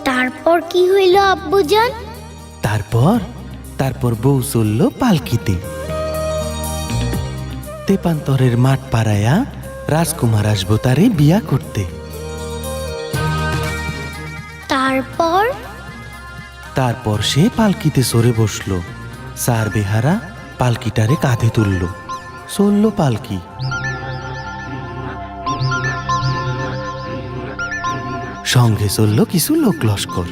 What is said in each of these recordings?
তারপর কি হইল আব্বুজান? তারপর বউ চলল পালকিতে। তেপান্তরের মাঠ পাড়ায়া রাজকুমার আসবো তারে বিয়া করতে। তারপর সে পালকিতে চড়ে বসলো। চার বেহারা পালকিটারে কাঁধে তুলল, চলল পালকি। সঙ্গে চলল কিছু লোক লস্কর।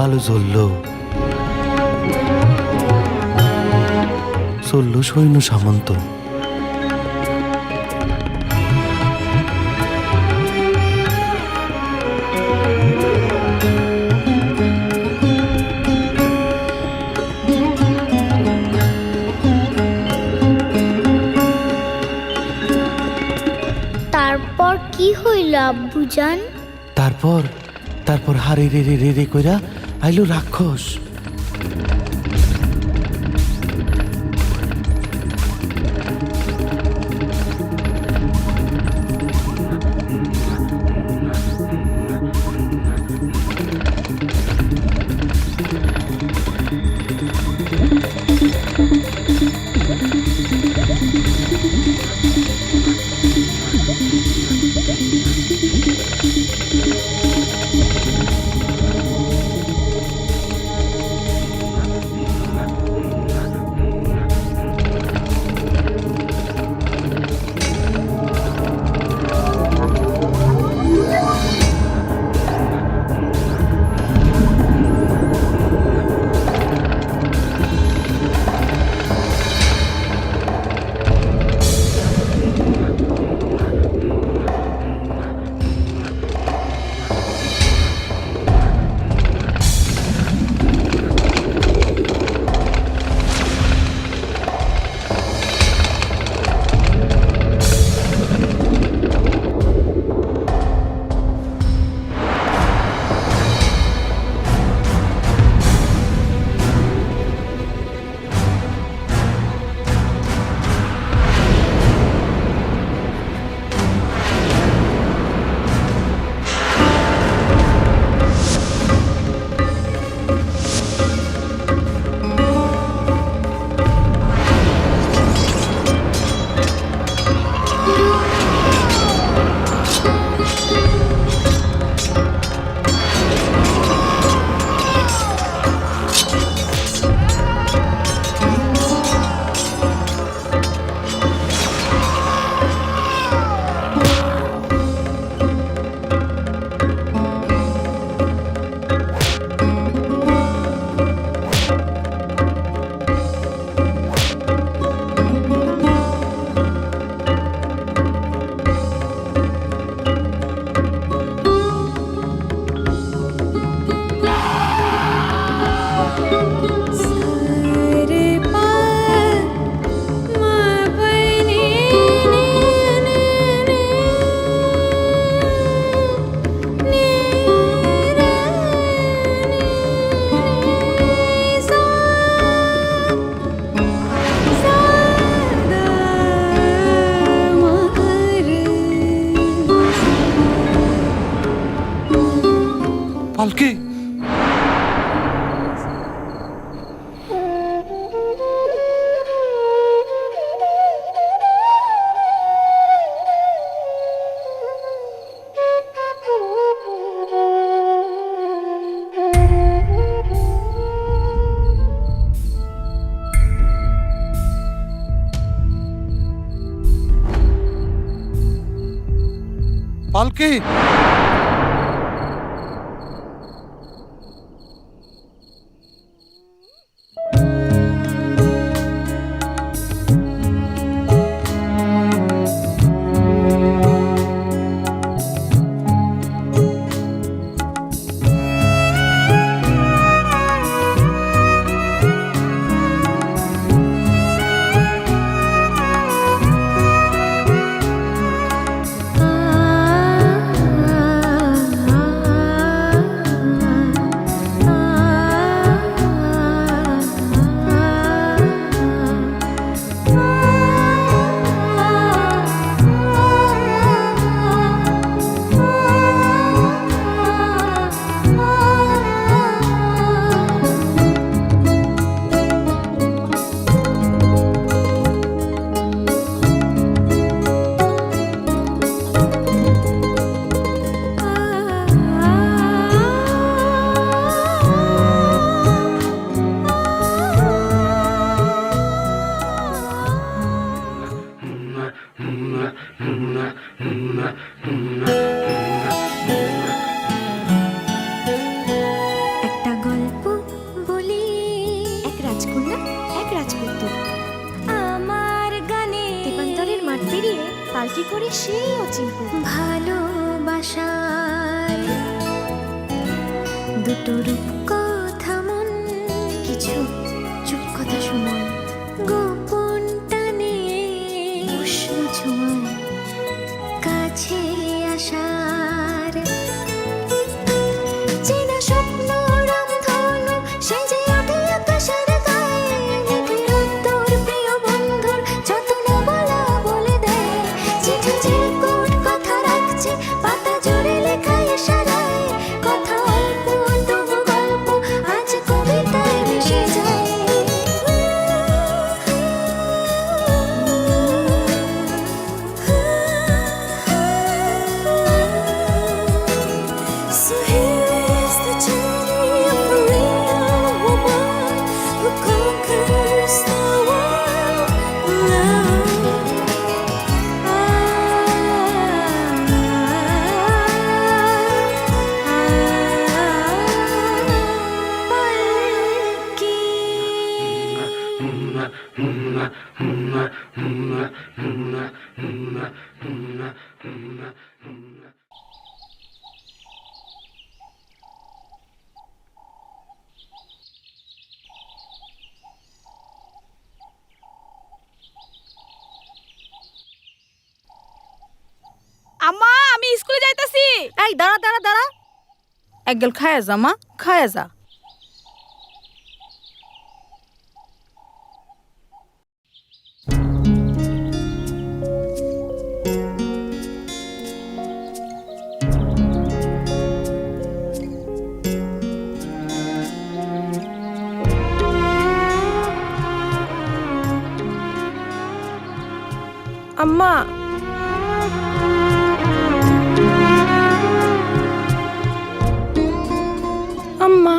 আলো জ্বলল, চলল সৈন্য সামন্ত। তারপর কি হইল আব্বুজান? তারপর হারে রে রে রে রে কইরা আইলো রাক্ষস। পালকি পালকি একটা গল্প বলি, এক রাজকন্যা এক রাজপুত্র। আমার গানে দেবান্তরের মাঠ পেরিয়ে পাল্টি করে সেই অচিন্ত ভালোবাসার দুটো রূপ কথা মন, কিছু চুপ কথা শোনায়, গোপন টানে উষ্ণ ছোঁয়ায় কাছে আসার চেনা স্বপ্ন রংধনু সেজে ওঠে আকাশের গায়ে, নিবিড় উত্তর প্রিয় বন্ধুর যত না বলা বলে দেয়, চিঠি চিরকুট কথা রাখছে পাতা জুড়ে লেখা ইশারায়, কথা অল্প তবু গল্প আজ কবিতায় মিশে যায়। So here is the journey of a real woman who conquers the world আম্মা আমি স্কুলে যাইতাছি। এই দাঁড়া দাঁড়া দাঁড়া, এক গেল খায়া যা মা, খায়া যা। আম্মা আম্মা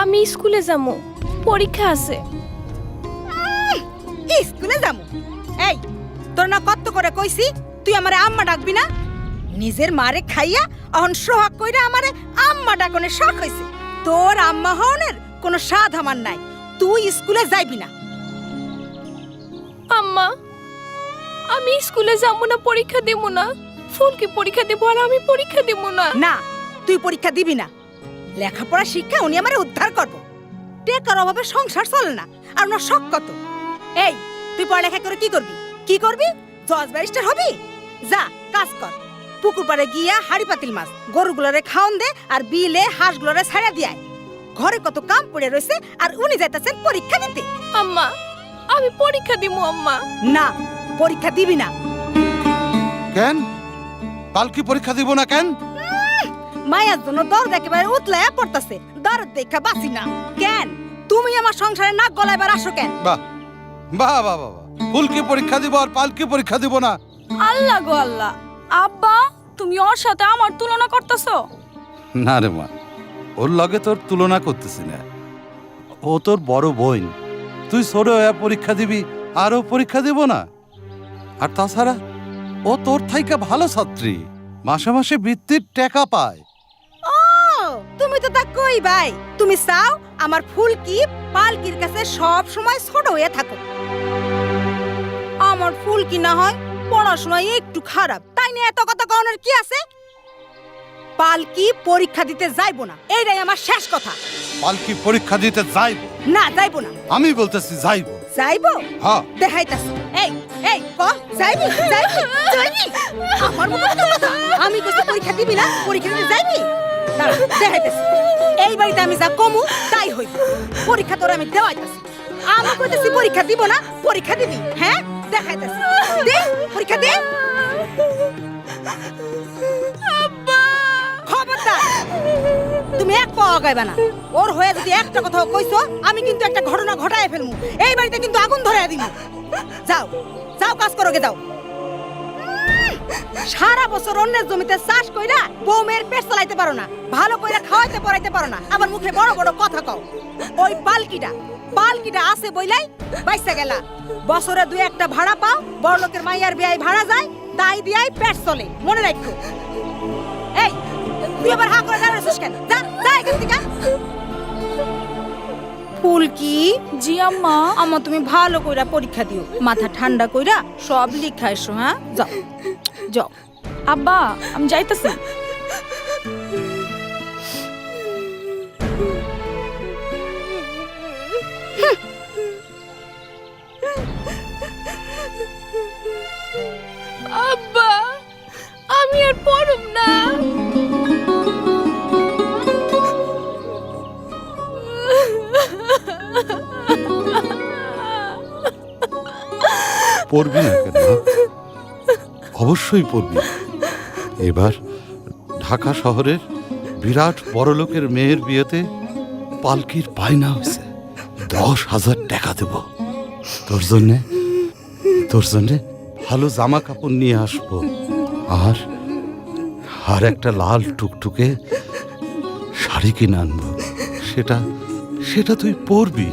আমি স্কুলে যাবো, পরীক্ষা আছে। স্কুলে যাবো? এই তোর না কত করে কইছি তুই আমারে আম্মা ডাকবি না? নিজের মারে খাইয়া অহন সোহাগ কইরা আমারে আম্মা ডাকনের শখ হইছে। তোর আম্মা হওনের কোনো স্বাদ আমার নাই, তুই স্কুলে যাইবি না। আম্মা আমি স্কুলে যাবো না, পরীক্ষা দেব না। ফুলকি পরীক্ষা দেবো আর আমি পরীক্ষা দেব না। না তুই পরীক্ষা দিবি না, লেখাপড়া শিক্ষা উনি আমারে উদ্ধার করবো। টেকার অভাবে সংসার চলে না, আর ওনার শখ কত। এই তুই পড়ালেখা করে কি করবি? কি করবি? জজ ব্যারিস্টার হবি? যা কাজ কর, পুকুর পাড়ে গিয়া হাড়ি পাতিল মাছ গরুগুলোরে খাওন দে, আর বিলে হাঁসগুলোরে ছাড়া দিয়ায়। ঘরে কত কাম পড়ে রয়েছে, আর উনি যাইতাছেন পরীক্ষা দিতে। আম্মা আমি পরীক্ষা দিব। আম্মা না পরীক্ষা দিবি না। কেন পালকি পরীক্ষা দিব না কেন? মায়ের জন্য দরদ একেবারে উতলায়া পড়তাছে, দরদ দেখা বাসি না। কেন তুমি আমার সংসারে নাক গলাইবার আসো কেন? বাহ বাহ বাহ বাহ, ফুলকি পরীক্ষা দিব আর পালকি পরীক্ষা দিব না? আল্লাহ গো আল্লাহ, আব্বা তুমি ওর সাথে আমার তুলনা করতেছো? না রে মা, ওর লগে তোর তুলনা করতেছি না। ও তোর বড় বোন, তুই ছোট হয়ে পরীক্ষা দিবি আর ও পরীক্ষা দিব না? আর তাছাড়া ও তোর থাইকা ভালো ছাত্রী, মাসে মাসে বৃত্তির টাকা পায়। ও তুমি তো তা কই ভাই, তুমি চাও আমার ফুলকি পালকির কাছে সব সময় ছোট হয়ে থাকো। আমার ফুলকি না হয় পড়াশোনায় একটু খারাপ, তাই নিয়ে এত কথা কওনের কি আছে? পালকি পরীক্ষা দিতে যাইবো না, এইটাই আমার শেষ কথা। পালকি পরীক্ষা দিতে যাইব না যাইবো না। আমি বলতেছি যাইব। যাইবো? হ্যাঁ দেখাইতাছি। এই এই ক যাইবি যাইবি যাইবি? আমার মতো কথা। আমি কইছি পরীক্ষা দিবি না, পরীক্ষা দিতে যাইবি? দাঁড়া দেখাইতাছি। এই বাড়িতে আমি যা কমু তাই হইব। পরীক্ষা তোর আমি দেওয়াইতাছি। আমি কইতাছি পরীক্ষা দিব না, পরীক্ষা দিবি। হ্যাঁ দেখাইতাছি, দে পরীক্ষা দে। আব্বা খবরদার তুমি এক পা আগাইবা না। ওর হয়ে যদি একটা কথা কইছো, আমি কিন্তু একটা ঘটনা ঘটায় ফেলমু। এই বাড়িতে কিন্তু আগুন ধরে দিবি। যাও যাও কাজ করোগে যাও। সারা বছর অন্যের জমিতে চাষ কইরা বউমের পেট চালাইতে পারো না, ভালো কইরা খাওয়াইতে পড়াইতে পারো না, আবার মুখে বড় বড় কথা কও। ওই পালকিটা আছে বইলাই বাইসা গেলা। বছরে দুই একটা ভাড়া পাও, বড় লোকের মাইয়ার বিয়ায় ভাড়া যায়, তাই দিয়াই পেট চলে, মনে রাখো। এই তুই আবার হা করে দাঁড়াছিস কেন? যা যা এখান থেকে। ফুলকি, জি আম্মা। আমা তুমি ভালো কইরা পরীক্ষা দিও, মাথা ঠান্ডা কইরা সব লিখা এসো। হ্যাঁ, যাও যাও। আব্বা আমি যাইতাছি। আব্বা আমি আর পড়ব না। পড়বি না কেন মা? অবশ্যই পড়বি। এবার ঢাকা শহরের বিরাট বড়লোকের মেয়ের বিয়েতে পালকির বায়না হয়েছে, 10,000 টাকা দেব তোর জন্যে। তোর জন্যে ভালো জামা কাপড় নিয়ে আসবো, আর আর একটা লাল টুকটুকে শাড়ি কিনে আনবো। সেটা সেটা তুই পরবি।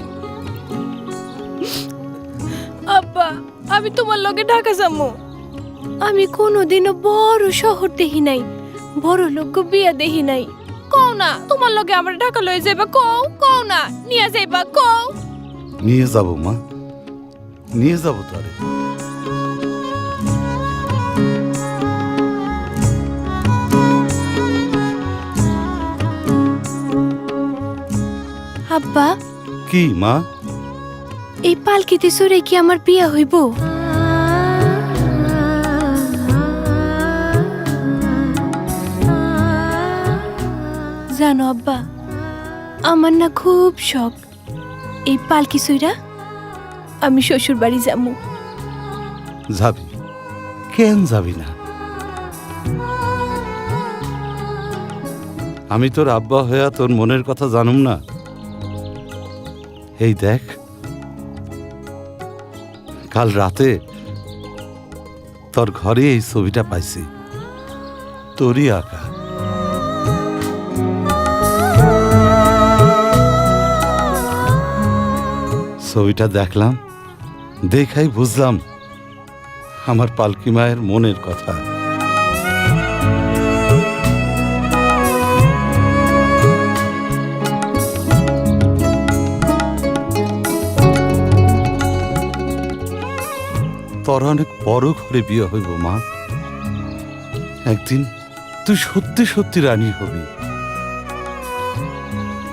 আব্বা আমি তোমার লগে ঢাকা যাবো। আমি কোনোদিনও বড় শহর দেখি নাই, বড় লোক বিয়া দেখি নাই। কও না তোমার লগে আমার ঢাকা লয়ে যাইবা, কও কও না নিয়ে যাইবা, কও। নিয়ে যাব মা, নিয়ে যাব তোরে। আব্বা কি মা? এই পালকিতে চড়ে কি আমার বিয়া হইব? জানো আব্বা, আমার না খুব শখ এই পালকি চড়া আমি শ্বশুর বাড়ি যাবো। যাবি, কেন যাবি না? আমি তোর আব্বা হইয়া তোর মনের কথা জানুম না? এই দেখ, কাল রাতে তোর ঘরে এই ছবিটা পাইছি, তোরই আঁকা। ছবিটা দেখলাম, দেখাই বুঝলাম আমার পালকি মায়ের মনের কথা। তোর অনেক বড় ঘরে বিয়ে হইব মা। একদিন তুই সত্যি সত্যি রানী হবি।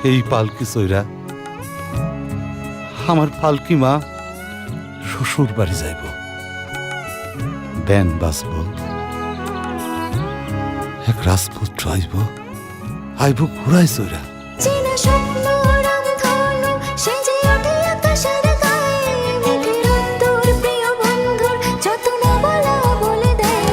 এই পালকি চৈরা আমার পালকি মা শ্বশুর বাড়ি যাইব, ব্যান বাজব, এক রাজপুত্র আইব, আইব ঘুরাই চৈরা। চেনা স্বপ্ন রংধনু সেজে ওঠে আকাশের গায়ে, মেঘের উত্তর প্রিয় বন্ধুর যত না বলা বলে দেয়।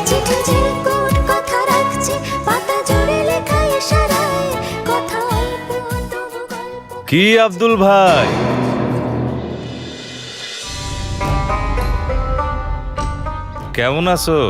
চিঠি চিরকুট কথা রাখছে, পাতা জুড়ে লেখা ইশারায়, কথা অল্প তবু গল্প। কি আব্দুল ভাই, কেমন আছো?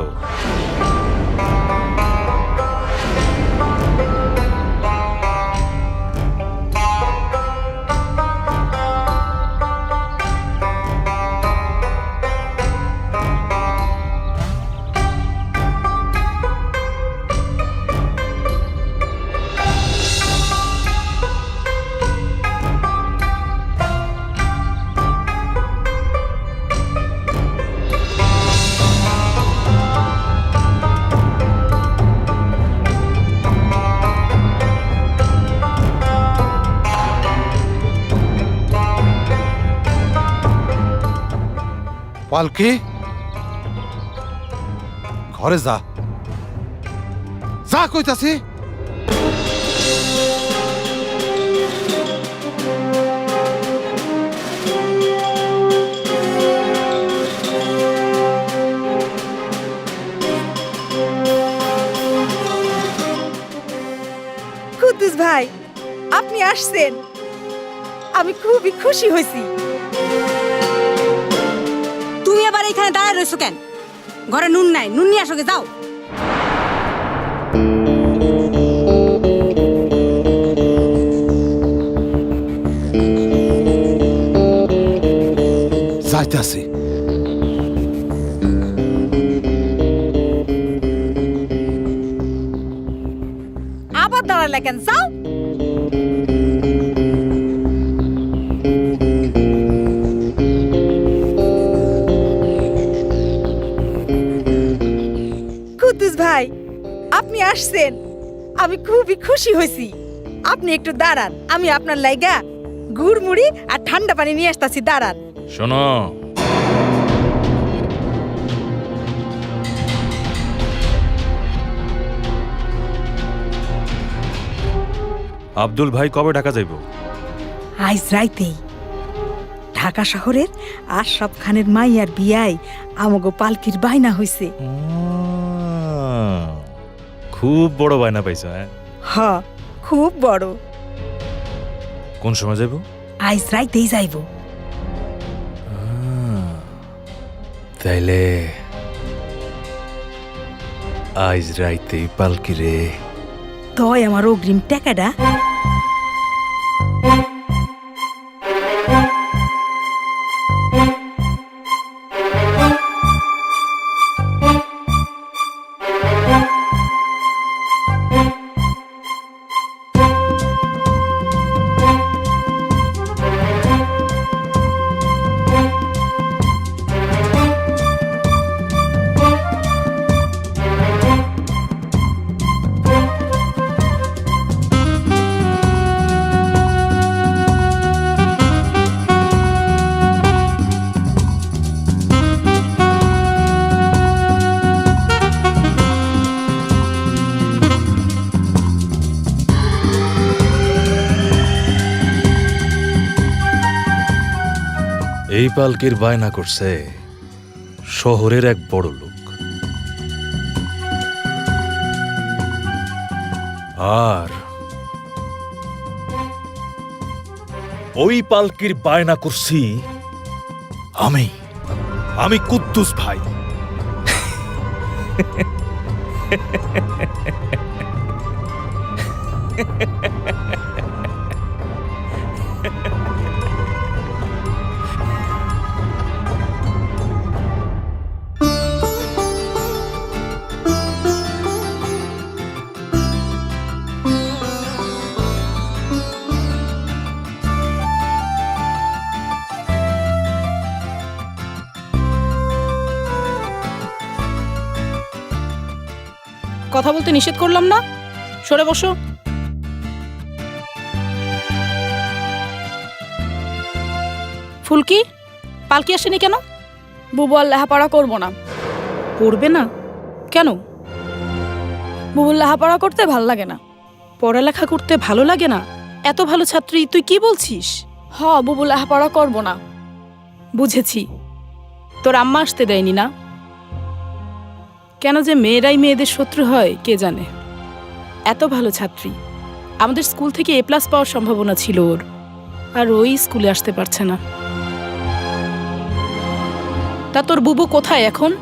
পালকি, ঘরে যা, যা কইতাছি। কুদ্দুস ভাই, আপনি আসছেন, আমি খুবই খুশি হয়েছি। তুমি আবার এখানে দাঁড়ায় রয়েছো কেন? ঘরে নুন নাই, নুন নিয়ে আসো গে, যাও। যাইতাছি। দাঁড়ালে কেন, যাও। কুদ্দুস ভাই, আপনি আসছেন, আমি খুবই খুশি হয়েছি। আপনি একটু দাঁড়ান, আমি আপনার লাইগা গুড় মুড়ি আর ঠান্ডা পানি নিয়ে আসতেছি, দাঁড়ান। শোনো, আব্দুল ভাই কবে ঢাকা যাইব? আজ রাইতেই ঢাকা শহরের আশরাফ খানের মাইয়ার বিয়ায় আমাগো পালকির বাইনা হইছে। খুব বড় বায়না পাইছো, হ্যাঁ? হ, খুব বড়। কোন সময় যাইব? আজ রাইতেই যাইব। তাইলে আজ রাইতেই পালকি রে। তয় আমার অগ্রিম টাকাটা এই পালকির বায়না করছে শহরের এক বড় লোক, আর ওই পালকির বায়না করছি আমি কুদ্দুস ভাই। কথা বলতে নিষেধ করলাম না? সরে বসো। ফুলকি, পালকি আসেনি কেন? বুবু আর লেখাপড়া করবো না। পড়বে না কেন? বুবুর লেখাপড়া করতে ভাল লাগে না। পড়ালেখা করতে ভালো লাগে না? এত ভালো ছাত্রী, তুই কি বলছিস? বুবু লেখাপড়া করবো না। বুঝেছি, তোর আম্মা আসতে দেয়নি না? কেন যে মেয়েরাই মেয়েদের শত্রু হয় কে জানে। এত ভালো ছাত্রী, আমাদের স্কুল থেকে A+ পাওয়ার সম্ভাবনা ছিল ওর, আর ওই স্কুলে আসতে পারছে না। তা তোর বুবু কোথায় এখন?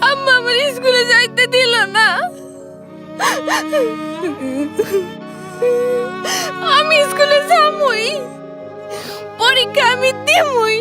আম্মা আমার স্কুলে যাইতে দিল না। আমি স্কুলে যামই, পরীক্ষা আমি দিমই।